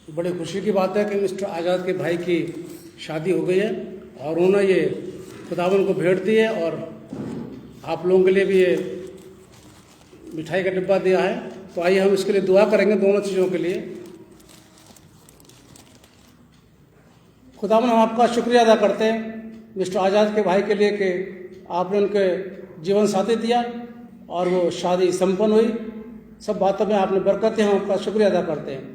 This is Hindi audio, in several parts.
बड़ी खुशी की बात है कि मिस्टर आज़ाद के भाई की शादी हो गई है और उन्होंने ये खुदावन को भेंट दी है और आप लोगों के लिए भी ये मिठाई का डिब्बा दिया है। तो आइए हम इसके लिए दुआ करेंगे दोनों चीज़ों के लिए। खुदावन हम आपका शुक्रिया अदा करते हैं मिस्टर आज़ाद के भाई के लिए कि आपने उनके जीवन साथी दिया और वो शादी संपन्न हुई। सब बातों में आपने बरकत दी, हम आपका शुक्रिया अदा करते हैं।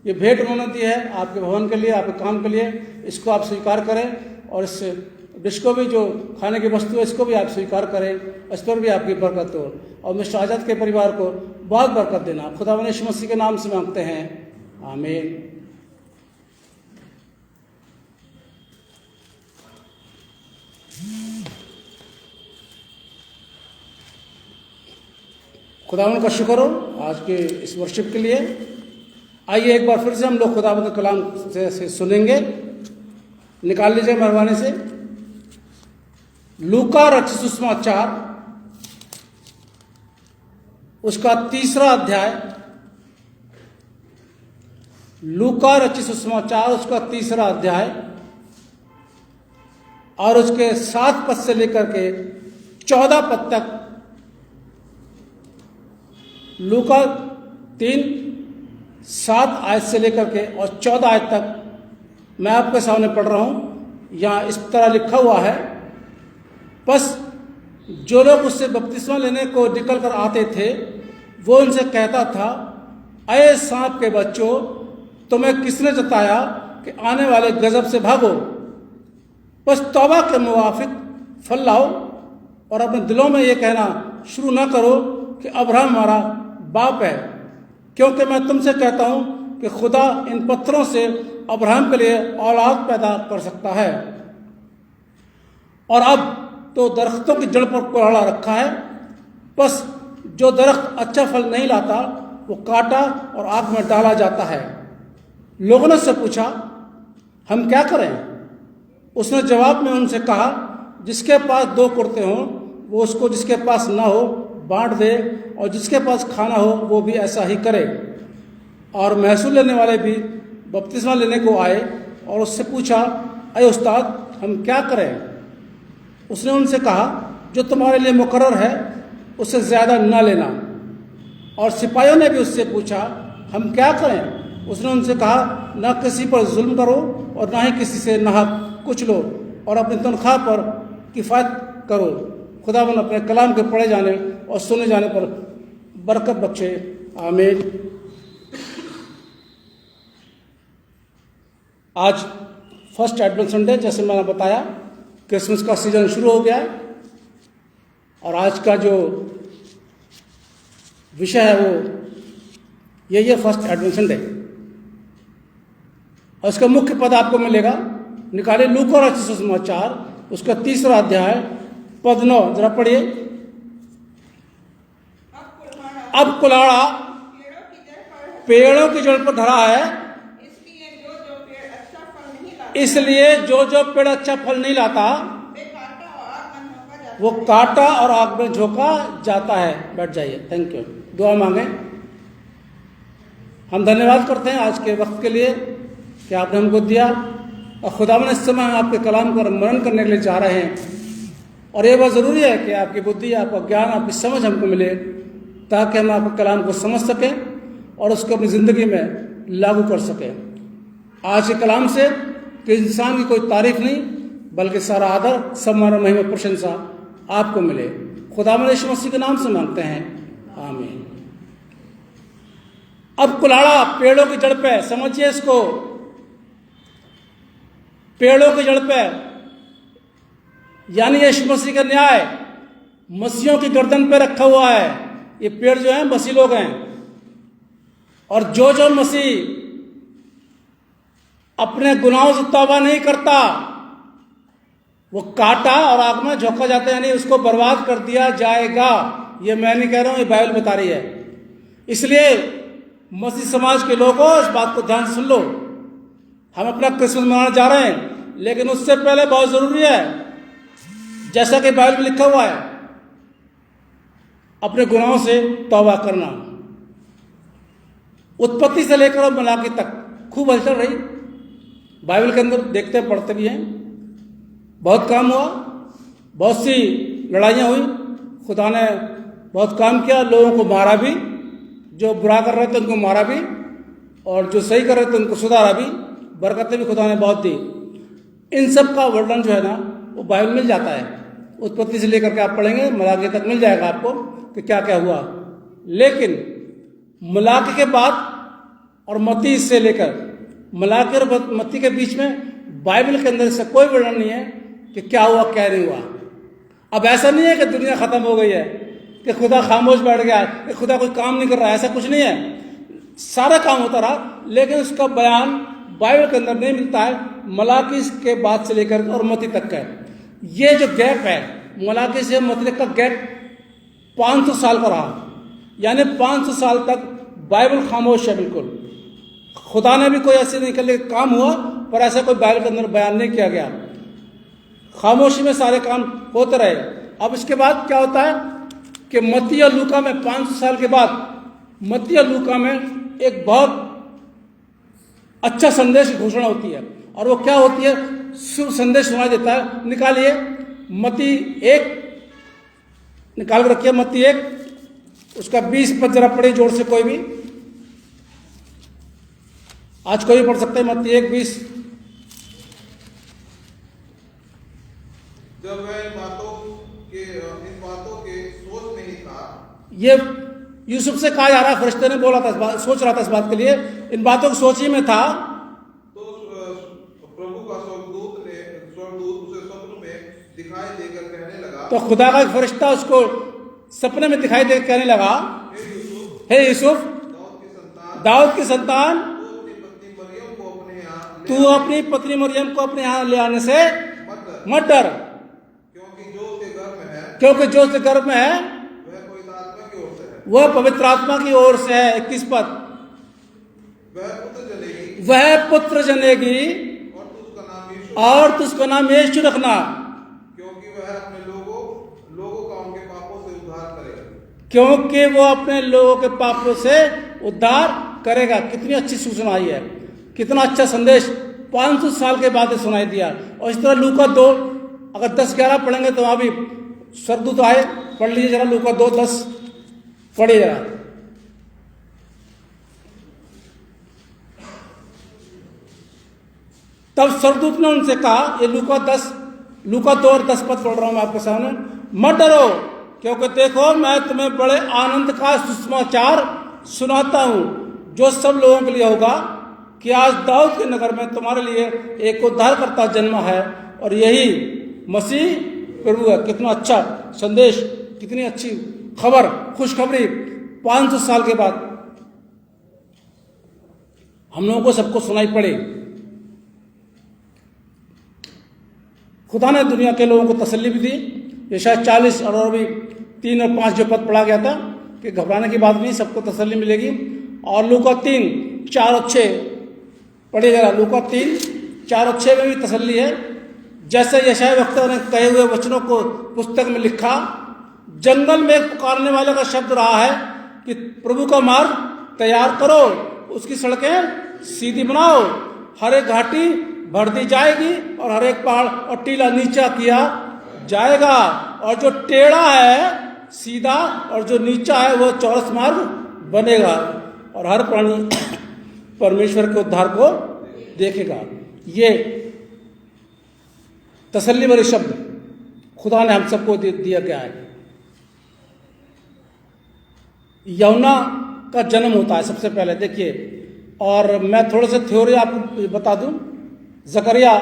ये भेंट उन्होंने दी है आपके भवन के लिए, आपके काम के लिए, इसको आप स्वीकार करें और इस डिश को भी जो खाने की वस्तु है इसको भी आप स्वीकार करें, इस पर भी आपकी बरकत हो और मिस्टर आज़ाद के परिवार को बहुत बरकत देना। खुदावन यीशु मसीह के नाम से मांगते हैं, आमीन। खुदावन का शुक्र हो आज के इस वर्शिप के लिए। आइए एक बार फिर से हम लोग खुदावन के कलाम से सुनेंगे। निकाल लीजिए मेहरबानी से लूका रचित सुसमाचार उसका 3रा अध्याय। लूका रचित सुसमाचार उसका 3रा अध्याय और उसके 7 पद से लेकर के 14 पद तक। लूका 3:7 आयत से लेकर के और 14 आयत तक मैं आपके सामने पढ़ रहा हूं। यहाँ इस तरह लिखा हुआ है, बस जो लोग उससे बपतिस्मा लेने को निकल कर आते थे वो उनसे कहता था, अये सांप के बच्चों, तुम्हें किसने जताया कि आने वाले गजब से भागो। बस तौबा के मुवाफिक फल लाओ और अपने दिलों में ये कहना शुरू ना करो कि अब्राहम हमारा बाप है, क्योंकि मैं तुमसे कहता हूं कि खुदा इन पत्थरों से अब्राहम के लिए औलाद पैदा कर सकता है। और अब तो दरख्तों की जड़ पर कुल्हाड़ा रखा है, बस जो दरख्त अच्छा फल नहीं लाता वो काटा और आग में डाला जाता है। लोगों ने उससे पूछा, हम क्या करें? उसने जवाब में उनसे कहा, जिसके पास 2 कुर्ते हों वो उसको जिसके पास ना हो बांट दे, और जिसके पास खाना हो वो भी ऐसा ही करे। और महसूल लेने वाले भी बपतिस्मा लेने को आए और उससे पूछा, अरे उस्ताद, हम क्या करें? उसने उनसे कहा, जो तुम्हारे लिए मुकर्रर है उससे ज़्यादा न लेना। और सिपाहियों ने भी उससे पूछा, हम क्या करें? उसने उनसे कहा, न किसी पर जुल्म करो और ना ही किसी से नाहक कुछ लो और अपनी तनख्वाह पर किफ़ायत करो। खुदावंद अपने कलाम के पढ़े जाने और सुने जाने पर बरकत बख्शे। आमीन। आज फर्स्ट एडवेंट संडे, जैसे मैंने बताया, क्रिसमस का सीजन शुरू हो गया है और आज का जो विषय है वो यही है, फर्स्ट एडवेंट संडे। और इसका मुख्य पद आपको मिलेगा, निकाले लूका रचित सुसमाचार, उसका 3रा अध्याय, पद 9, जरा पढ़िए। अब कुल्हाड़ा पेड़ों की जड़ पर धरा है, इसलिए जो जो पेड़ अच्छा फल नहीं लाता वो काटा और आग में झोंका जाता है। बैठ जाइए। Thank you. दुआ मांगे। हम धन्यवाद करते हैं आज के वक्त के लिए कि आपने हमको दिया, और खुदावंद इस समय हम आपके कलाम पर मनन करने के लिए चाह रहे हैं। और ये बहुत ज़रूरी है कि आपकी बुद्धि, आपका ज्ञान, आपकी समझ हमको मिले, ताकि हम आपके कलाम को समझ सकें और उसको अपनी ज़िंदगी में लागू कर सकें। आज के कलाम से कि इंसान की कोई तारीफ नहीं, बल्कि सारा आदर, सम्मान और महिमा, प्रशंसा आपको मिले। खुदावंद यीशु मसीह के नाम से मांगते हैं। आमीन। अब कुल्हाड़ा पेड़ों की जड़ पे, समझिए इसको, पेड़ों की जड़ पे, यानी यीशु मसीह का न्याय मसीहों की गर्दन पे रखा हुआ है। ये पेड़ जो है मसीह लोग हैं, और जो जो मसीह अपने गुनाहों से तौबा नहीं करता वो काटा और आग में झोंका जाता है, यानी उसको बर्बाद कर दिया जाएगा। ये मैं नहीं कह रहा हूं, ये बाइबल बता रही है। इसलिए मसीह समाज के लोगों, इस बात को ध्यान सुन लो। हम अपना क्रिसमस मनाने जा रहे हैं, लेकिन उससे पहले बहुत जरूरी है, जैसा कि बाइबल में लिखा हुआ है, अपने गुनाहों से तौबा करना। उत्पत्ति से लेकर मलाकी तक खूब हलचल रही बाइबल के अंदर, देखते पढ़ते भी हैं। बहुत काम हुआ, बहुत सी लड़ाइयाँ हुई, खुदा ने बहुत काम किया, लोगों को मारा भी, जो बुरा कर रहे थे उनको मारा भी, और जो सही कर रहे थे उनको सुधारा भी, बरकतें भी खुदा ने बहुत दी। इन सब का वर्णन जो है ना वो बाइबल मिल जाता है। उत्पत्ति से लेकर के आप पढ़ेंगे, मलाकी तक मिल जाएगा आपको कि क्या क्या हुआ। लेकिन मलाकी के बाद और मत्ती से लेकर मलाकी और मत्ती के बीच में बाइबल के अंदर से कोई वर्णन नहीं है कि क्या हुआ क्या नहीं हुआ। अब ऐसा नहीं है कि दुनिया खत्म हो गई है, कि खुदा खामोश बैठ गया, कि खुदा कोई काम नहीं कर रहा है, ऐसा कुछ नहीं है। सारा काम होता रहा, लेकिन उसका बयान बाइबल के अंदर नहीं मिलता है। मलाकी के बाद से लेकर और मत्ती तक का ये जो गैप है, मलाकी से मत्ती तक का गैप 500 साल का रहा, यानी 500 साल तक बाइबल खामोश है बिल्कुल। खुदा ने भी कोई ऐसे नहीं कर काम हुआ, पर ऐसा कोई बाइबल के अंदर बयान नहीं किया गया। खामोशी में सारे काम होते रहे। अब इसके बाद क्या होता है कि मत्ती और लूका में 500 साल के बाद मत्ती और लूका में एक बहुत अच्छा संदेश की घोषणा होती है, और वो क्या होती है? शुभ संदेश सुनाई देता है। निकालिए मत्ती 1, निकाल कर रखिए मत्ती 1, उसका 20 पद जरा पढ़े जोर से, कोई भी, आज कोई भी पढ़ सकता है। मत्ती 1:20। जब वह इन बातों के सोच में ही था, ये यूसुफ से कहा जा रहा है, फरिश्ते ने बोला था, सोच रहा था इस बात के लिए, इन बातों की सोच ही में था, तो प्रभु का स्वर्गदूत उसे स्वप्न में दिखाई देकर कहने लगा। तो खुदा का एक फरिश्ता उसको सपने में दिखाई देकर कहने लगा, हे यूसुफ, दाऊद की संतान, तू अपनी पत्नी मरियम को अपने यहाँ ले आने से मत डर, क्योंकि जो उसके गर्भ में है वह पवित्र आत्मा की ओर से है। 21 पद, वह पुत्र जनेगी और तू उसका नाम यीशु रखना, क्योंकि वह अपने लोगों का उनके पापों से उद्धार करेगा। क्योंकि वो अपने लोगों के पापों से उद्धार करेगा। कितनी अच्छी सूचना आई है, कितना अच्छा संदेश 500 साल के बाद सुनाई दिया। और इस तरह लूका 2, अगर 10-11 पढ़ेंगे तो वहां भी स्वर्गदूत आए। पढ़ लीजिए जरा लूका 2:10 पढ़िए जरा। तब स्वर्गदूत ने उनसे कहा, ये लूका 2 और 10 पद पढ़ रहा हूं मैं आपके सामने, मत डरो, क्योंकि देखो मैं तुम्हें बड़े आनंद का सुसमाचार सुनाता हूं, जो सब लोगों के लिए होगा कि आज दाऊद के नगर में तुम्हारे लिए एक उद्धारकर्ता जन्मा है, और यही मसीह प्रभु है। कितना अच्छा संदेश, कितनी अच्छी खबर, खुशखबरी 500 साल के बाद हम लोगों को सबको सुनाई पड़ी। खुदा ने दुनिया के लोगों को तसल्ली भी दी। ये शायद 40 और अभी 3 और 5 जो पद पढ़ा गया था कि घबराने की बात नहीं, सबको तसल्ली मिलेगी। और लूका 3, 4 और 6 पढ़िए जरा। लूका 3, 4 और 6 में भी तसल्ली है। जैसे यशायाह वक्ता ने कहे हुए वचनों को पुस्तक में लिखा, जंगल में पुकारने वाले का शब्द रहा है कि प्रभु का मार्ग तैयार करो, उसकी सड़कें सीधी बनाओ, हर एक घाटी भर दी जाएगी और हर एक पहाड़ और टीला नीचा किया जाएगा, और जो टेढ़ा है सीधा और जो नीचा है वो चौरस मार्ग बनेगा, और हर प्राणी परमेश्वर के उद्धार को देखेगा। ये तसल्ली भरे शब्द खुदा ने हम सबको दिया गया है। यूहन्ना का जन्म होता है सबसे पहले, देखिए, और मैं थोड़ा सा थ्योरी आपको बता दूं। जकरिया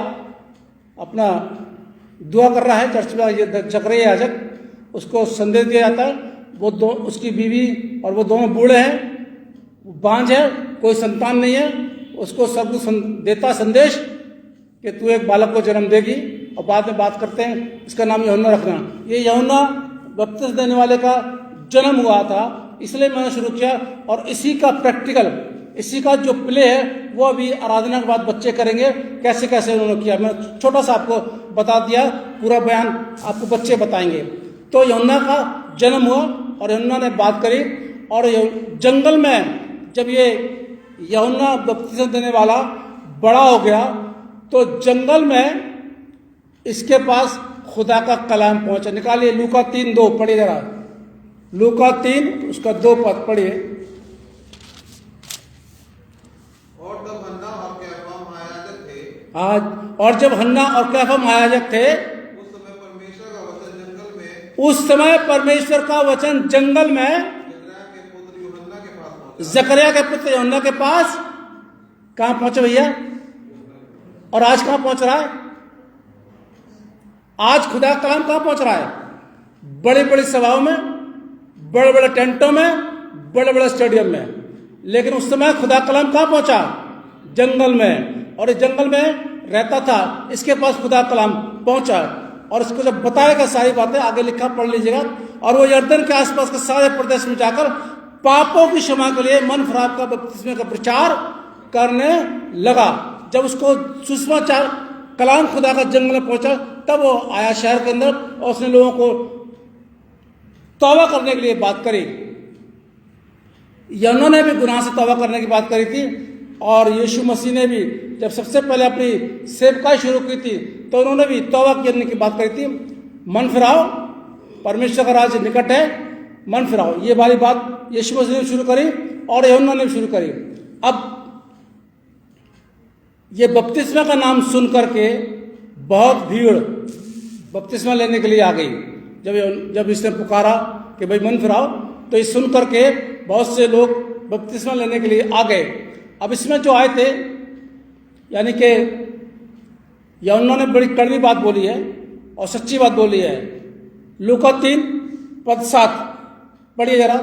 अपना दुआ कर रहा है चर्च में, ये जकरिया याजक, उसको संदेश दिया जाता है। वो उसकी बीवी और वो दोनों बूढ़े हैं, बांझ है, कोई संतान नहीं है। उसको सब कुछ देता संदेश कि तू एक बालक को जन्म देगी, और बाद में बात करते हैं इसका नाम यूहन्ना रखना। ये यूहन्ना बपतिस्मा देने वाले का जन्म हुआ था, इसलिए मैंने शुरू किया। और इसी का प्रैक्टिकल, इसी का जो प्ले है वो अभी आराधना के बाद बच्चे करेंगे, कैसे कैसे उन्होंने किया। मैं छोटा सा आपको बता दिया, पूरा बयान आपको बच्चे बताएंगे। तो यूहन्ना का जन्म हुआ और यूहन्ना ने बात करी, और जंगल में जब ये यूहन्ना बपतिस्मा देने वाला बड़ा हो गया तो जंगल में इसके पास खुदा का कलाम पहुंचा। निकालिए लूका 3:2 पढ़िए जरा। लूका 3 उसका 2 पद पढ़िए। और जब हन्ना और कैफा महायाजक थे, और जब हन्ना और कैफा महायाजक थे, उस समय परमेश्वर का वचन जंगल में, उस समय परमेश्वर का वचन जंगल में जकरिया के पुत्र यूहन्ना के पास कहां पहुंचे भैया? और आज कहां पहुंच रहा है? आज खुदा का कलाम कहां पहुंच रहा है? बड़ी बड़ी सभाओं में, बड़े बड़े टेंटों में, बड़े बड़े स्टेडियम में। लेकिन उस समय खुदा कलाम कहां पहुंचा? जंगल में। और इस जंगल में रहता था, इसके पास खुदा कलाम पहुंचा, और इसको जब बताएगा सारी बातें, आगे लिखा पढ़ लीजिएगा। और वो यर्दन के आसपास के सारे प्रदेश में जाकर पापों की क्षमा के लिए मन फिराव का बपतिस्मे का प्रचार करने लगा। जब उसको सुसमाचार कलाम खुदा का जंगल में पहुंचा, तब वो आया शहर के अंदर और उसने लोगों को तौबा करने के लिए बात करी। यूहन्ना ने भी गुनाह से तौबा करने की बात करी थी, और यीशु मसीह ने भी जब सबसे पहले अपनी सेवकाई शुरू की थी तो उन्होंने भी तौबा करने की बात करी थी। मन फिराओ, परमेश्वर का राज्य निकट है, मन फिराओ। ये वाली बात यीशु मसीह ने शुरू करी और यूहन्ना ने शुरू करी। अब ये बपतिस्मा का नाम सुन करके बहुत भीड़ बपतिस्मा लेने के लिए आ गई। जब इसने पुकारा कि भाई मन फिराओ, तो ये सुन करके बहुत से लोग बपतिस्मा लेने के लिए आ गए। अब इसमें जो आए थे, यानी कि यूहन्ना ने बड़ी कड़वी बात बोली है और सच्ची बात बोली है। लूका 3 पद 7 पढ़िए जरा।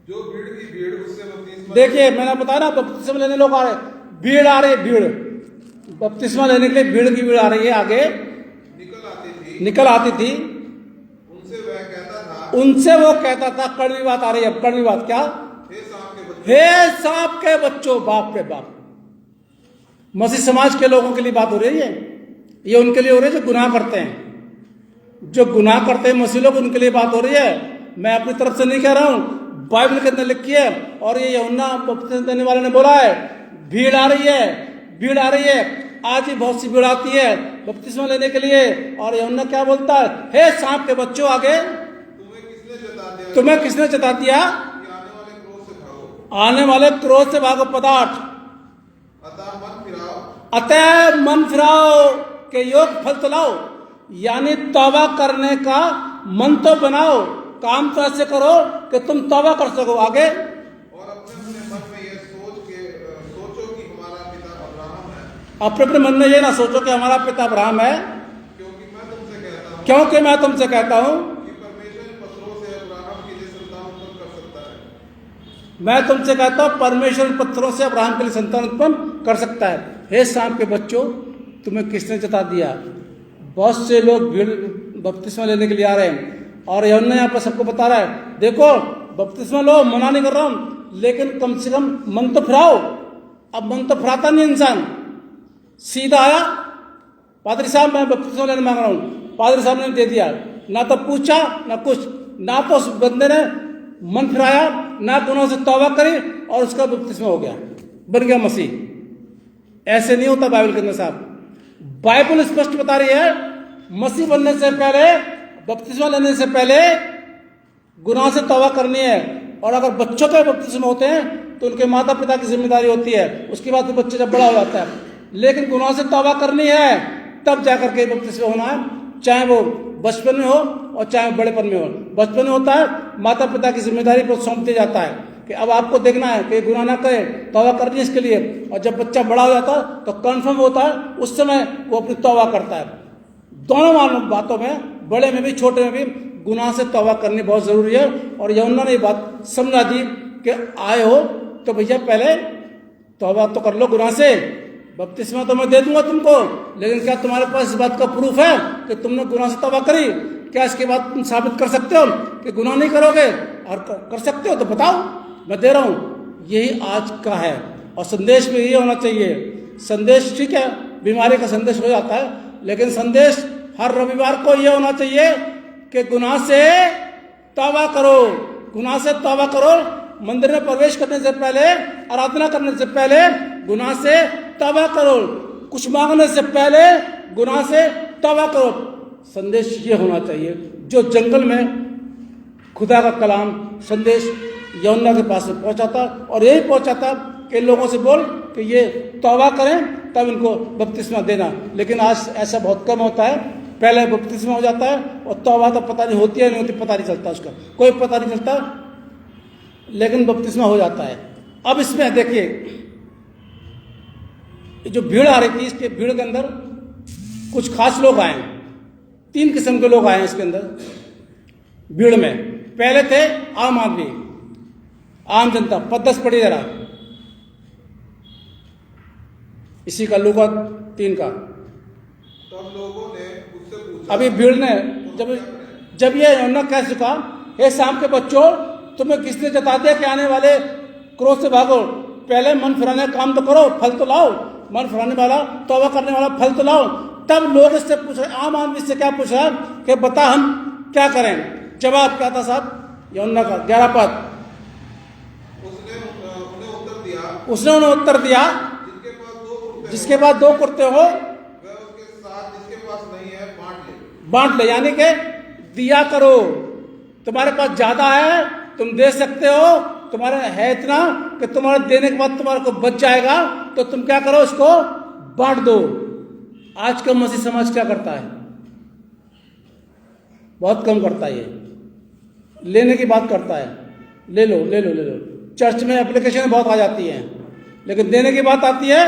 जो भीड़ की भीड़ उससे बपतिस्मा, देखिए मैंने बताया ना, बपतिस्मा लेने लोग आ रहे, भीड़ आ रही, भीड़ बपतिस्मा लेने के लिए भीड़ की भीड़ आ रही है, आगे निकल आती थी। उनसे वो कहता था, कड़वी बात आ रही है। कड़वी बात क्या? हे सांप के बच्चों, बाप रे बाप। मसीह समाज के लोगों के लिए बात हो रही है, ये उनके लिए हो रही है जो गुनाह करते हैं, जो गुनाह करते हैं मसीह लोग, उनके लिए बात हो रही है। मैं अपनी तरफ से नहीं कह रहा हूं, बाइबल के अंदर लिखी है। और ये यूहन्ना बपतिस्मा देने वाले ने बोला है, भीड़ आ रही है, भीड़ आ रही है। आज ही बहुत सी भीड़ आती है बपतिस्मा लेने के लिए, और यूहन्ना क्या बोलता है? हे सांप के बच्चों, आगे तुम्हें किसने चेता दिया? आने वाले क्रोध से भागो। पदार्थ अतः मन फिराओ के योग फल तो लाओ, यानी तौबा करने का मन तो बनाओ, काम तो ऐसे करो कि तुम तौबा कर सको। आगे, और अपने अपने मन में यह सोचो कि हमारा पिता अब्राहम है, अपने अपने मन में ये ना सोचो कि हमारा पिता अब्राहम है, क्योंकि मैं तुमसे कहता हूँ कि परमेश्वर पत्थरों से अब्राहम के लिए संतान उत्पन्न कर सकता है। मैं तुमसे कहता हूँ परमेश्वर पत्थरों से अब्राहम के लिए संतान उत्पन्न कर सकता है। हे सांप के बच्चों, तुम्हें किसने जता दिया? बहुत से लोग भीड़ बपतिस्मा लेने के लिए आ रहे हैं और यूहन्ना यहाँ पर सबको बता रहा है, देखो बपतिस्मा लो, मना नहीं कर रहा हूँ, लेकिन कम से कम मन तो फिराओ। अब मन तो फिराता नहीं इंसान, सीधा आया, पादरी साहब मैं बपतिस्मा लेने मांग रहा हूँ, पादरी साहब ने दे दिया, ना तो पूछा ना कुछ, ना तो उस बंदे ने मन फिराया, ना गुनाह से तौबा करी और उसका बपतिस्मा हो गया, बन गया मसीह। ऐसे नहीं होता बाइबल के अंदर साहब। बाइबल स्पष्ट बता रही है, मसीह बनने से पहले, बपतिस्मा लेने से पहले गुनाह से तौबा करनी है। और अगर बच्चों के बपतिस्मा होते हैं तो उनके माता पिता की जिम्मेदारी होती है, उसके बाद तो बच्चे जब बड़ा हो जाता है। लेकिन गुनाह से तौबा करनी है तब जाकर के बपतिस्मा होना है, चाहे वो बचपन में हो और चाहे बड़ेपन में हो। बचपन में होता है, माता पिता की जिम्मेदारी पर सौंप दिया जाता है कि अब आपको देखना है कि गुनाह ना करे, तौबा करनी है इसके लिए। और जब बच्चा बड़ा हो जाता है तो कन्फर्म होता है, उस समय वो अपनी तौबा करता है। दोनों बातों में, बड़े में भी छोटे में भी, गुनाह से तौबा करनी बहुत जरूरी है। और यूहन्ना ने बात समझा दी कि आए हो तो भैया पहले तौबा तो कर लो गुनाह से। बपतिस्मा तो मैं दे दूंगा तुमको, लेकिन क्या तुम्हारे पास इस बात का प्रूफ है कि तुमने गुनाह से तौबा करी? क्या इसके बाद तुम साबित कर सकते हो कि गुनाह नहीं करोगे? और कर सकते हो तो बताओ, मैं दे रहा हूं। यही आज का है और संदेश में यही होना चाहिए। संदेश ठीक है, बीमारी का संदेश हो जाता है, लेकिन संदेश हर रविवार को यह होना चाहिए कि गुनाह से तौबा करो, गुनाह से तौबा करो। मंदिर में प्रवेश करने से पहले, आराधना करने से पहले गुनाह से तौबा करो, कुछ मांगने से पहले गुनाह से तौबा करो। संदेश ये होना चाहिए जो जंगल में खुदा का कलाम संदेश यूहन्ना के पास में पहुंचा था, और यही पहुंचा था कि लोगों से बोल कि ये तौबा करें तब इनको बपतिस्मा देना। लेकिन आज ऐसा बहुत कम होता है, पहले बपतिस्मा हो जाता है और तौबा तो पता नहीं होती है नहीं होती, पता नहीं चलता, उसका कोई पता नहीं चलता, लेकिन बपतिस्मा हो जाता है। अब इसमें देखिए जो भीड़ आ रही थी, इसके भीड़ के अंदर कुछ खास लोग आए, 3 किस्म के लोग आए इसके अंदर भीड़ में। पहले थे आम आदमी, आम जनता। पद 10 पढ़ी जरा, इसी का लूका 3 का। तब लोगों ने उससे पूछा, अभी भीड़ ने जब ये यूहन्ना कह चुका, हे शाम के बच्चों, तुम्हें किसने जता दिया कि आने वाले क्रोध से भागो? पहले मन फिराने का काम तो करो, फल तो लाओ, मन फिराने वाला, तौबा करने वाला फल तो लाओ। तब लोग इससे पूछ रहे, आम आदमी से क्या पूछ रहा कि बता हम क्या करें? जवाब क्या था साहब यूहन्ना का 11 पद? उसने उन्हें उत्तर दिया, जिसके पास 2 कुर्ते हो वह उसके साथ, जिसके पास नहीं है बांट ले। यानी कि दिया करो, तुम्हारे पास ज्यादा है तुम दे सकते हो, तुम्हारे है इतना कि तुम्हारे देने के बाद तुम्हारे को बच जाएगा, तो तुम क्या करो, इसको बांट दो। आज का मसीह समाज क्या करता है? बहुत कम करता है, ये लेने की बात करता है, ले लो ले लो ले लो। चर्च में एप्लीकेशन बहुत आ जाती हैं, लेकिन देने की बात आती है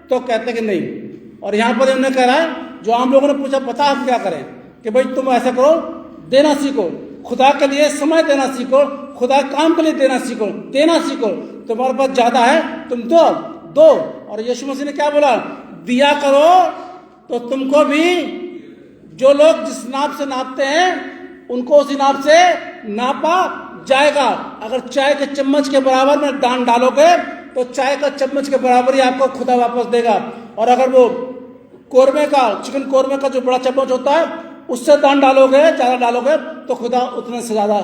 तो कहते हैं कि नहीं। और यहाँ पर उन्होंने कह रहा है, जो आम लोगों ने पूछा पता हम क्या करें, कि भाई तुम ऐसा करो, देना सीखो, खुदा के लिए समय देना सीखो, खुदा काम के लिए देना सीखो। तुम्हारे पास ज्यादा है तुम दो। और यीशु मसीह ने क्या बोला? दिया करो तो तुमको भी, जो लोग जिस नाप से नापते हैं उनको उसी नाप से नापा जाएगा। अगर चाय के चम्मच के बराबर में दान डालोगे तो चाय का चम्मच के बराबर ही आपको खुदा वापस देगा। और अगर वो कोरमे का, चिकन कोरमे का जो बड़ा चम्मच होता है, उससे दान डालोगे, ज्यादा डालोगे, तो खुदा उतने से ज्यादा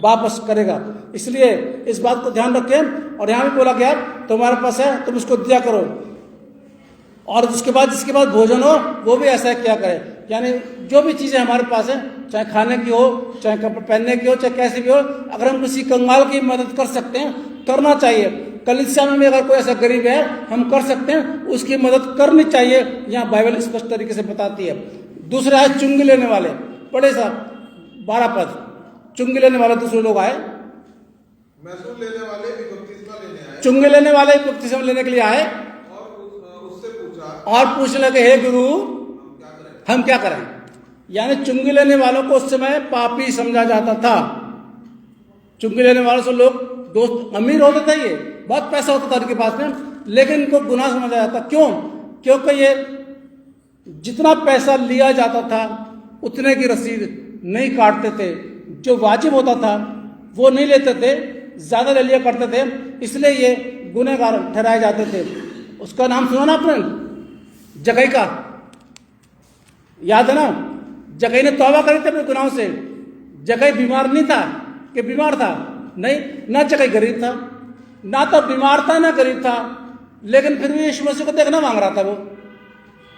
वापस करेगा। इसलिए इस बात को ध्यान रखें। और यहाँ भी बोला गया तुम्हारे पास है तुम उसको दिया करो, और जिसके बाद भोजन हो वो भी ऐसा किया करे। यानी जो भी चीजें हमारे पास है, चाहे खाने की हो, चाहे कपड़े पहनने की हो, चाहे कैसी भी हो, अगर हम किसी कंगाल की मदद कर सकते हैं करना चाहिए। कलीसिया में भी अगर कोई ऐसा गरीब है हम कर सकते हैं, उसकी मदद करनी चाहिए, यहाँ बाइबल स्पष्ट तरीके से बताती है। दूसरा है चुंगी लेने वाले, पढ़े साहब 12 पद। चुंगी लेने वाले दूसरे लोग आए, महसूल लेने वाले भी बपतिस्मा लेने आए, चुंगी लेने वाले बपतिस्मा लेने के लिए आए और उससे पूछा और पूछने लगे, हे गुरु हम क्या करें। यानी चुंगी लेने वालों को उस समय पापी समझा जाता था। चुंगी लेने वालों से लोग दोस्त अमीर होते थे, ये बहुत पैसा होता था उनके पास में, लेकिन इनको गुनाह समझा जाता। क्यों? क्योंकि ये जितना पैसा लिया जाता था उतने की रसीद नहीं काटते थे, जो वाजिब होता था वो नहीं लेते थे, ज्यादा ले लिया करते थे, इसलिए ये गुनहगार ठहराए जाते थे। उसका नाम सुना ना आपने, जक्कई का, याद है ना? जक्कई ने तौबा करी थी अपने गुनाहों से। जक्कई बीमार नहीं था कि बीमार था, नहीं, ना जक्कई गरीब था, ना तो बीमार था ना गरीब था, लेकिन फिर भी यीशु मसीह को देखना मांग रहा था वो।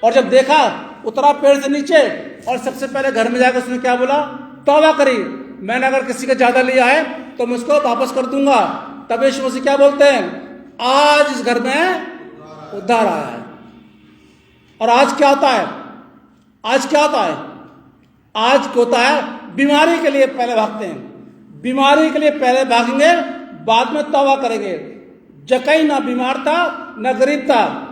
और जब देखा, उतरा पेड़ से नीचे और सबसे पहले घर में जाकर उसने क्या बोला? तौबा करी, मैंने अगर किसी का ज्यादा लिया है तो मैं उसको वापस कर दूंगा। तब यीशु मसीह क्या बोलते हैं? आज इस घर में उद्धार आया है। और आज क्या होता है? आज क्या होता है? आज क्या होता है? बीमारी के लिए पहले भागते हैं, बीमारी के लिए पहले भागेंगे, बाद में तौबा करेंगे। जक्कई ना बीमार था ना गरीब था,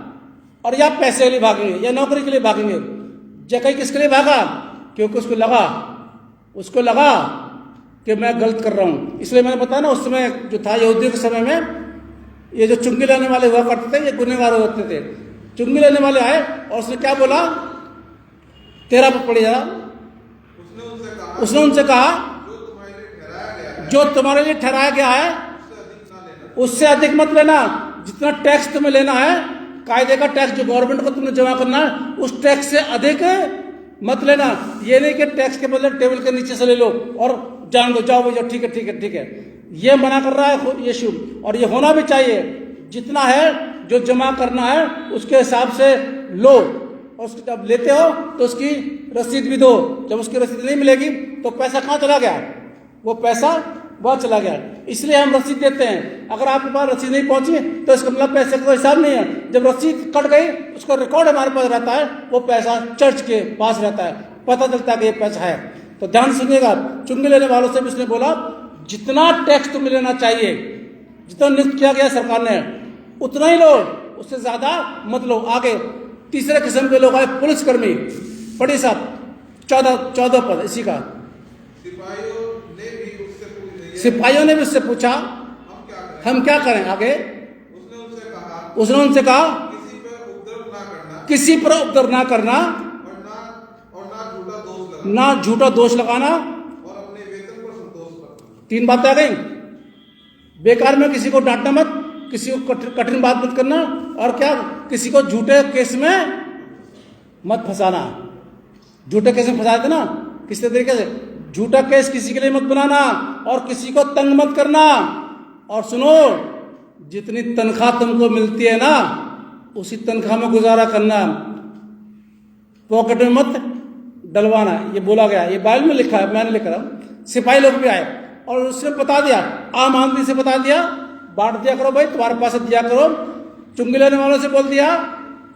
और या पैसे के लिए भागेंगे या नौकरी के लिए भागेंगे। जक्कई किसके लिए भागा? क्योंकि उसको लगा कि मैं गलत कर रहा हूं। इसलिए मैंने बताया ना, उस समय जो था यहूदियों के समय में, ये जो चुंगी लेने वाले हुआ करते थे ये गुनहगार होते थे। चुंगी लेने वाले आए और उसने क्या बोला? 13 पर पढ़े जरा। उसने उनसे कहा जो तुम्हारे लिए ठहराया गया है उससे अधिक मत लेना। जितना टैक्स तुम्हें लेना है, कायदे का टैक्स जो गवर्नमेंट को तुमने जमा करना है, उस टैक्स से अधिक मत लेना। ये नहीं कि टैक्स के बदले टेबल के नीचे से ले लो और जान दो, जाओ भैया, ठीक है ठीक है ठीक है। ये मना कर रहा है यीशु, और ये होना भी चाहिए। जितना है जो जमा करना है उसके हिसाब से लो, और उसको जब लेते हो तो उसकी रसीद भी दो। जब उसकी रसीद नहीं मिलेगी तो पैसा कहाँ चला गया? वो पैसा वहाँ चला गया। इसलिए हम रसीद देते हैं। अगर आपके पास रसीद नहीं पहुंची तो इसका मतलब पैसे का हिसाब नहीं है। जब रसीद कट गई, उसका रिकॉर्ड हमारे पास रहता है, वो पैसा चर्च के पास रहता है, पता चलता है कि ये पैसा है। तो ध्यान सुनिएगा, चुंगी लेने वालों से भी उसने बोला जितना टैक्स तुम्हें लेना चाहिए, जितना नियुक्त किया गया सरकार ने, उतना ही लो, उससे ज्यादा मत लो। आगे तीसरे किस्म के लोग आए, पुलिसकर्मी। पढ़िए साहब 14 पद इसी का। सिपाहियों ने भी उससे पूछा हम क्या करें? आगे उसने उनसे कहा किसी पर उपद्रव ना करना, ना झूठा दोष लगाना, और अपने वेतन पर संतोष रखना। 3 बातें आ गई। बेकार में किसी को डांटना मत, किसी को कठिन बात मत करना, और क्या? किसी को झूठे केस में मत फंसाना। झूठे केस में फंसा देना किसी तरीके से, झूठा केस किसी के लिए मत बनाना, और किसी को तंग मत करना। और सुनो, जितनी तनख्वाह तुमको मिलती है ना, उसी तनख्वाह में गुजारा करना, पॉकेट में मत डलवाना। ये बोला गया, ये बाइबल में लिखा है, मैंने लिख रहा हूं। सिपाही लोग भी आए और उसने बता दिया, आम आदमी से बता दिया, बांट दिया करो भाई, तुम्हारे पास से दिया करो। चुंगी लेने वालों से बोल दिया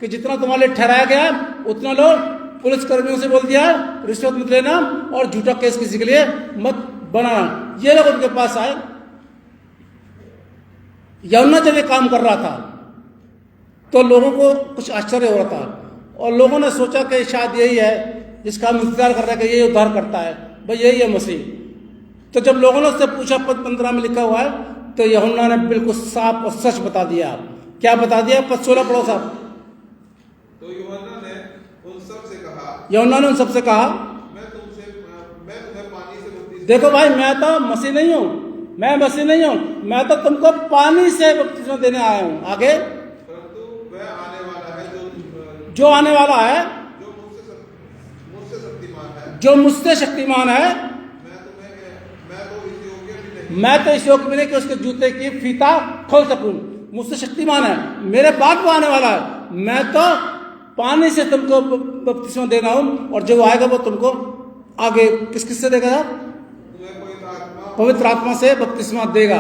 कि जितना तुम्हारे लिए ठहराया गया उतना लो। पुलिस कर्मियों से बोल दिया रिश्वत मत लेना, और झूठा केस किसी के लिए मत बनाना। ये लोग उनके पास आए। यूहन्ना जब ये काम कर रहा था तो लोगों को कुछ आश्चर्य हो रहा था, और लोगों ने सोचा कि शायद यही है जिसका हम इंतजार कर रहे हैं कि ये उद्धार करता है, भाई यही है मसीह। तो जब लोगों ने उससे पूछा, पद 15 में लिखा हुआ है, तो यूहन्ना ने बिल्कुल साफ और सच बता दिया। क्या बता दिया? पद 16 पढ़ो साहब। तो यूहन्ना ने उन सबसे कहा मैं तुम्हें पानी से बपतिस्मा। देखो भाई, मैं तो मसीह नहीं हूं, मैं तो तुमको पानी से बपतिस्मा देने आया हूं। आगे, परंतु वह आने वाला है जो आने वाला है, जो मुझसे शक्तिमान है, मैं तो इस योग्य भी नहीं कि उसके जूते की फीता खोल सकूं। मुझसे शक्तिमान है, मेरे बाद वो आने वाला है। मैं तो पानी से तुमको बपतिस्मा देना हूं, और जो आएगा वो तुमको आगे किस से देगा? पवित्र आत्मा से बपतिस्मा देगा।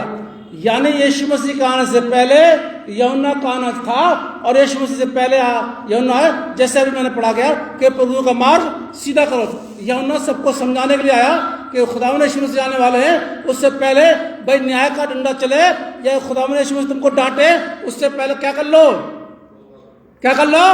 यानी यीशु मसीह के आने से पहले यूहन्ना का आना था और यीशु मसीह से पहले यूहन्ना है। जैसे अभी मैंने पढ़ा गया कि प्रभु का मार्ग सीधा करो। यूहन्ना सबको समझाने के लिए आया कि खुदावंद यीशु मसीह आने वाले हैं, उससे पहले भाई न्याय का डंडा चले या खुदावंद यीशु मसीह तुमको डांटे, उससे पहले क्या कर लो, क्या कर लो,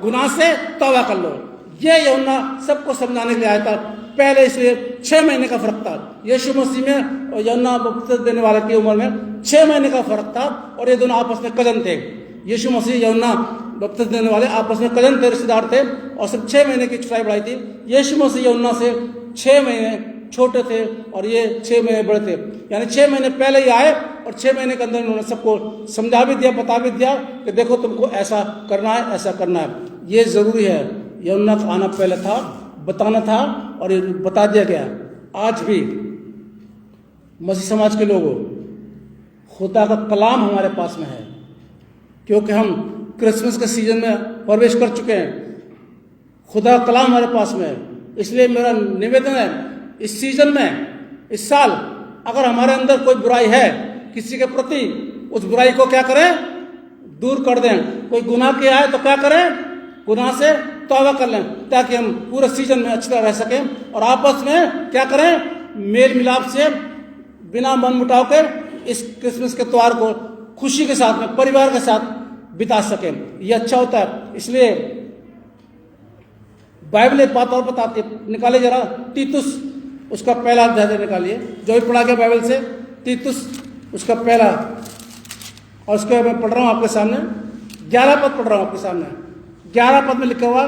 गुनाह से तौबा कर लो। ये यूहन्ना सबको समझाने के लिए आया था। पहले इसलिए 6 महीने का फर्क था यीशु मसीह में और यूहन्ना बपतिस्मा देने वाले की उम्र में 6 महीने का फर्क था और ये दोनों आपस में कजन थे। यीशु मसीह यूहन्ना बपतिस्मा देने वाले आपस में कजन थे, रिश्तेदार थे और सिर्फ 6 महीने की छोटाई बढ़ाई थी। यीशु मसीह यूहन्ना से 6 महीने छोटे थे और ये 6 महीने बड़े थे। यानी 6 महीने पहले ही आए और 6 महीने के अंदर उन्होंने सबको समझा भी दिया, बता भी दिया कि देखो तुमको ऐसा करना है, ऐसा करना है। ये जरूरी है। यूहन्ना का आना पहले था, बताना था और ये बता दिया गया। आज भी मसीह समाज के लोगों, खुदा का कलाम हमारे पास में है क्योंकि हम क्रिसमस के सीजन में प्रवेश कर चुके हैं। खुदा का कलाम हमारे पास में है। इसलिए मेरा निवेदन है इस सीजन में, इस साल अगर हमारे अंदर कोई बुराई है किसी के प्रति, उस बुराई को क्या करें, दूर कर दें। कोई गुनाह किया है तो क्या करें, गुनाह से तौबा कर लें ताकि हम पूरे सीजन में अच्छी तरह रह सकें और आपस में क्या करें, मेल मिलाप से बिना मन मुटाव के इस क्रिसमस के त्योहार को खुशी के साथ में परिवार के साथ बिता सकें। ये अच्छा होता है। इसलिए बाइबल एक बात और बताती है, निकाले जरा तीतुस उसका पहला अध्याय निकालिए, जो भी पढ़ा गया बाइबल से, तीतुस उसका पहला, और उसके मैं पढ़ रहा हूँ आपके सामने 11 पद पढ़ रहा हूँ आपके सामने। 11 पद में लिखा हुआ,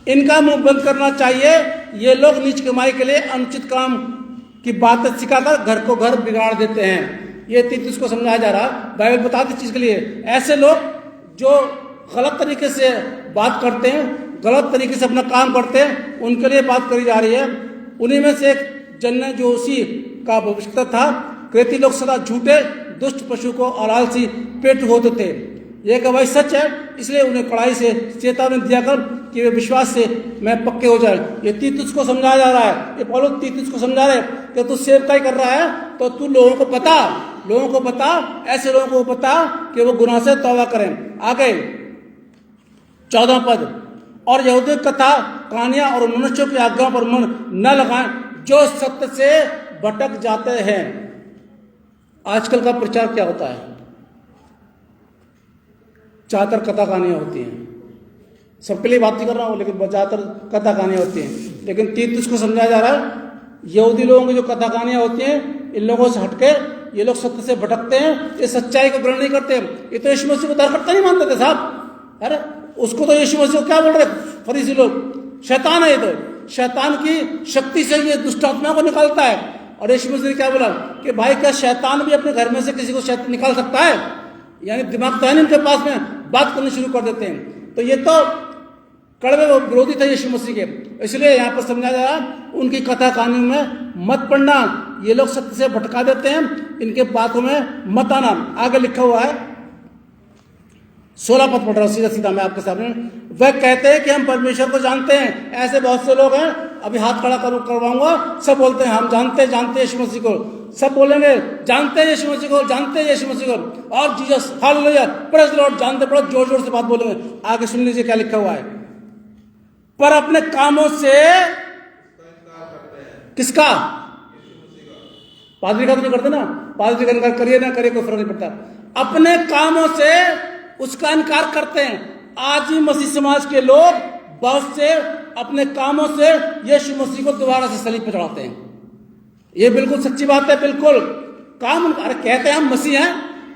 इनका मुंह बंद करना चाहिए, ये लोग नीच कमाई के लिए अनुचित काम की बातें सिखाकर घर को घर बिगाड़ देते हैं। ये तीतुस को समझाया जा रहा, बाइबल बताती चीज के लिए। ऐसे लोग जो गलत तरीके से बात करते हैं, गलत तरीके से अपना काम करते हैं, उनके लिए बात करी जा रही है। उन्हीं में से एक जन्ने जो उसी का भविष्य था, क्रेती लोग सदा झूठे दुष्ट पशु को और आलसी पेट होते थे। यह गवाही सच है, इसलिए उन्हें कड़ाई से चेतावनी दिया कर कि वे विश्वास से मैं पक्के हो जाए। ये तीतुस को समझाया जा रहा है। ये पौलुस तीतुस को समझा रहे कि तू सेवकाई कर रहा है तो तू लोगों को बता, ऐसे लोगों को बता कि वो गुनाह से तौबा करें। आगे 14 पद, और यहूदी कथा कहानियां और मनुष्यों की आज्ञा पर मन न लगाएं जो सत्य से भटक जाते हैं। आजकल का प्रचार क्या होता है, ज्यादातर कथा कहानियां होती हैं। सबके लिए बात नहीं कर रहा हूं, लेकिन ज्यादातर कथा कहानियां होती हैं। लेकिन तीतुस को समझाया जा रहा है, यहूदी लोगों की जो कथा कहानियां होती हैं, इन लोगों से हटके ये लोग सत्य से भटकते हैं, ये सच्चाई को ग्रहण नहीं करते। ये तो यीशु मसीह को धर्मकर्ता नहीं मानते थे साहब। अरे उसको तो यीशु मसीह को क्या बोल रहे फरीसी लोग, शैतान है। ये तो शैतान की शक्ति से ये दुष्ट आत्मा को निकालता है। और यीशु मसीह ने क्या बोला कि भाई क्या शैतान भी अपने घर में से किसी को निकाल सकता है? यानी दिमाग तो है नहीं इनके पास में, बात करनी शुरू कर देते हैं। तो ये तो कड़वे विरोधी थे यीशु मसीह के। इसलिए यहाँ पर समझा जा रहा, उनकी कथा कहानी में मत पढ़ना, ये लोग सत्य से भटका देते हैं, इनके बातों में मत आना। आगे लिखा हुआ है 16 पद पढ़ रहा हूं सीधा मैं आपके सामने। वह कहते हैं कि हम परमेश्वर को जानते हैं। ऐसे बहुत से लोग हैं, अभी हाथ खड़ा करवाऊंगा, सब बोलते हैं हम जानते हैं यीशु मसीह को। सब बोलेंगे जानते हैं यीशु मसीह को, जानते हैं यीशु मसीह को, और Jesus hallelujah praise the Lord जानते, बड़ा जोर जोर से बात बोलेंगे। आगे सुन लीजिए क्या लिखा हुआ है, पर अपने कामों से किसका, पादरी का तो नहीं करते ना, पादरी का इनकार करिए ना करिए कोई फर्क नहीं पड़ता। अपने कामों से उसका इनकार करते हैं। आज ही मसीह समाज के लोग बहुत से अपने कामों से यीशु मसीह को दोबारा से सलीब पर चढ़ाते हैं। ये बिल्कुल सच्ची बात है। बिल्कुल काम, अरे कहते हैं हम मसीह हैं,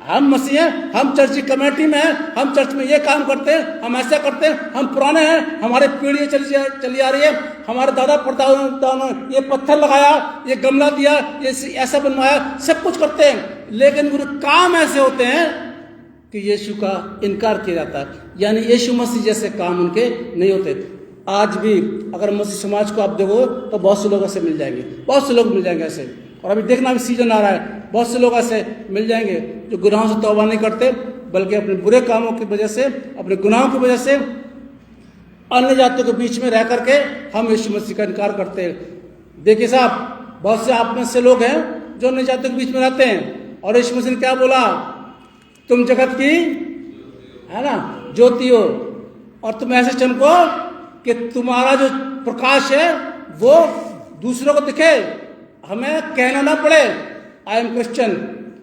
हम मसीह हैं, हम चर्च की कमेटी में हैं, हम चर्च में ये काम करते हैं, हम ऐसा करते हैं, हम पुराने हैं, हमारे पीढ़ी चली आ रही है, हमारे दादा परदादा ने ये पत्थर लगाया, ये गमला दिया, ये ऐसा बनवाया, सब कुछ करते हैं। लेकिन वो काम ऐसे होते हैं कि यीशु का इनकार किया जाता है। यानी यीशु मसीह जैसे काम उनके नहीं होते। आज भी अगर मसीह समाज को आप देखो तो बहुत से लोग ऐसे मिल जाएंगे, बहुत से लोग मिल जाएंगे ऐसे। और अभी देखना भी सीजन आ रहा है, बहुत से लोग ऐसे मिल जाएंगे जो गुनाहों से तौबा नहीं करते, बल्कि अपने बुरे कामों की वजह से, अपने गुनाहों की वजह से अन्य जातियों के बीच में रह करके हम यीशु मसीह का इनकार करते हैं। देखिए साहब, बहुत से आप में से लोग हैं जो अन्य जातियों के बीच में रहते हैं, और यीशु मसीह ने क्या बोला? तुम जगत की, है ना, ज्योति हो, और तुम ऐसे चमको कि तुम्हारा जो प्रकाश है वो दूसरों को दिखे, हमें कहना ना पड़े आई एम क्रिश्चियन,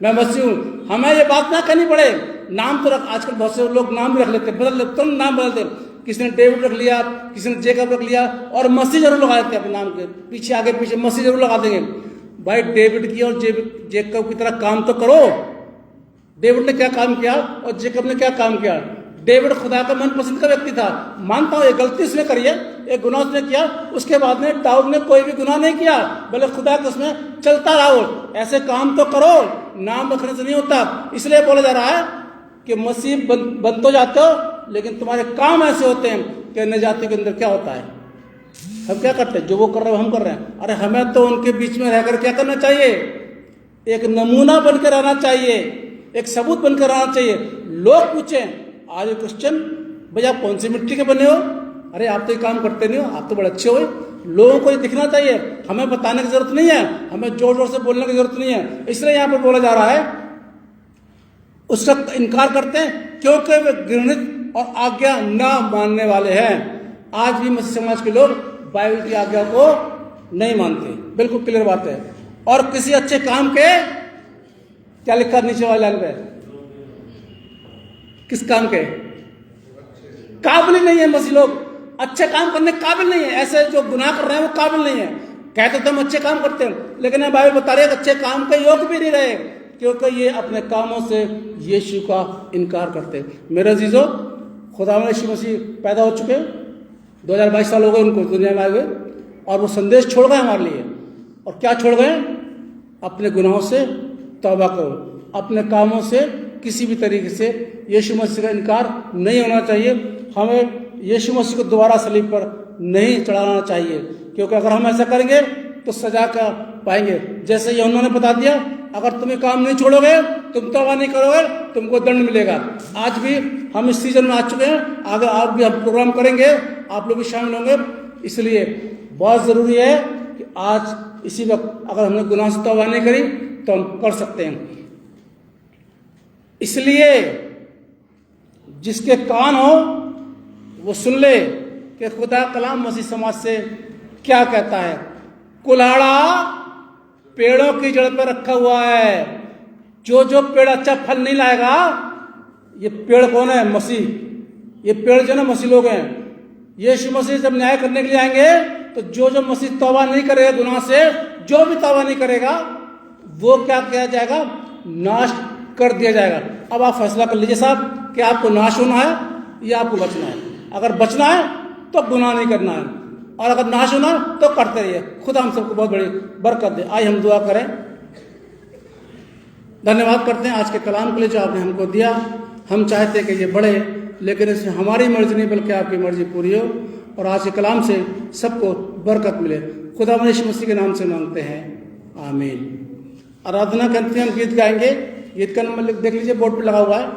मैं मसीह हूं, हमें ये बात ना कहनी पड़े। नाम तो रख, आजकल बहुत से लोग नाम भी रख लेते, बदल लेते, तुरंत नाम बदलते, किसी ने डेविड रख लिया, किसी ने जेकब रख लिया, और मसीह जरूर लगा देते अपने नाम के पीछे, आगे पीछे मसीह जरूर लगा देंगे। भाई डेविड की और जेकब की तरह काम तो करो। डेविड ने क्या काम किया और जेकब ने क्या काम किया? डेविड खुदा का मनपसंद का व्यक्ति था, मानता हूं एक गलती उसने करी है, एक गुनाह उसने किया, उसके बाद में दाऊद ने कोई भी गुनाह नहीं किया, भले खुदा के उसमें चलता रहो। ऐसे काम तो करो, नाम रखने से नहीं होता। इसलिए बोला जा रहा है कि मसीह बन तो जाते हो, लेकिन तुम्हारे काम ऐसे होते हैं कि अन्य जाति के अंदर क्या होता है, हम क्या करते हैं, जो वो कर रहे हैं हम कर रहे हैं। अरे हमें तो उनके बीच में रहकर क्या करना चाहिए? एक नमूना बनकर रहना चाहिए, एक सबूत बनकर रहना चाहिए। लोग पूछें आज क्रिश्चियन, भाई आप कौन सी मिट्टी के बने हो? अरे आप तो ये काम करते नहीं हो, आप तो बड़े अच्छे हो। लोगों को ये दिखना चाहिए, हमें बताने की जरूरत नहीं है, हमें जोर जोर से बोलने की जरूरत नहीं है। इसलिए यहां पर बोला जा रहा है, उसका इनकार करते हैं क्योंकि वे घृणित और आज्ञा न मानने वाले हैं। आज भी मसीह समाज के लोग बाइबल की आज्ञा को नहीं मानते, बिल्कुल क्लियर बात है। और किसी अच्छे काम के, क्या लिखा नीचे वाले लाइन पे, किस काम के काबिल ही नहीं है मसीह लोग, अच्छे काम करने काबिल नहीं है। ऐसे जो गुनाह कर रहे हैं वो काबिल नहीं है। कहते तो हम अच्छे काम करते हैं, लेकिन ये बाइबल बता रहे हैं अच्छे काम के योग भी नहीं रहे, क्योंकि ये अपने कामों से यीशु का इनकार करते हैं। मेरे अजीजों, खुदा यीशु मसीह पैदा हो चुके, 2022 साल हो गए उनको दुनिया में आए हुए, और वो संदेश छोड़ गए हमारे लिए। और क्या छोड़ गए? अपने गुनाहों से तौबा करो, अपने कामों से किसी भी तरीके से यीशु मसीह का इनकार नहीं होना चाहिए। हमें यीशु मसीह को दोबारा सलीब पर नहीं चढ़ाना चाहिए, क्योंकि अगर हम ऐसा करेंगे तो सजा का पाएंगे। जैसे ये उन्होंने बता दिया, अगर तुम काम नहीं छोड़ोगे, तुम तौबा नहीं करोगे, तुमको दंड मिलेगा। आज भी हम इस सीजन में आ चुके हैं, आगे आप भी हम प्रोग्राम करेंगे, आप लोग भी शामिल होंगे। इसलिए बहुत जरूरी है कि आज इसी वक्त अगर हमने गुनाह से तौबा नहीं करी तो हम कर सकते हैं। इसलिए जिसके कान हो वो सुन ले कि खुदा कलाम मसीह समाज से क्या कहता है। कुल्हाड़ा पेड़ों की जड़ पर रखा हुआ है, जो जो पेड़ अच्छा फल नहीं लाएगा, ये पेड़ कौन है? मसीह। ये पेड़ जो ना मसीह लोग हैं। यीशु मसीह जब न्याय करने के लिए आएंगे तो जो जो मसीह तौबा नहीं करेगा गुनाह से, जो भी तौबा नहीं करेगा वो क्या किया जाएगा? नाश कर दिया जाएगा। अब आप फैसला कर लीजिए साहब कि आपको नाश होना है या आपको बचना है। अगर बचना है तो गुनाह नहीं करना है, और अगर नाश होना है तो करते रहिए। खुदा हम सबको बहुत बड़ी बरकत दे। आइए हम दुआ करें। धन्यवाद करते हैं आज के कलाम के लिए जो आपने हमको दिया। हम चाहते हैं कि ये बढ़े, लेकिन इसमें हमारी मर्जी नहीं बल्कि आपकी मर्जी पूरी हो, और आज के कलाम से सबको बरकत मिले। खुदा यीशु मसीह के नाम से मांगते हैं, आमीन। आराधना के अंत में हम गीत गाएंगे। गीत का नंबर देख लीजिए, बोर्ड पर लगा हुआ है।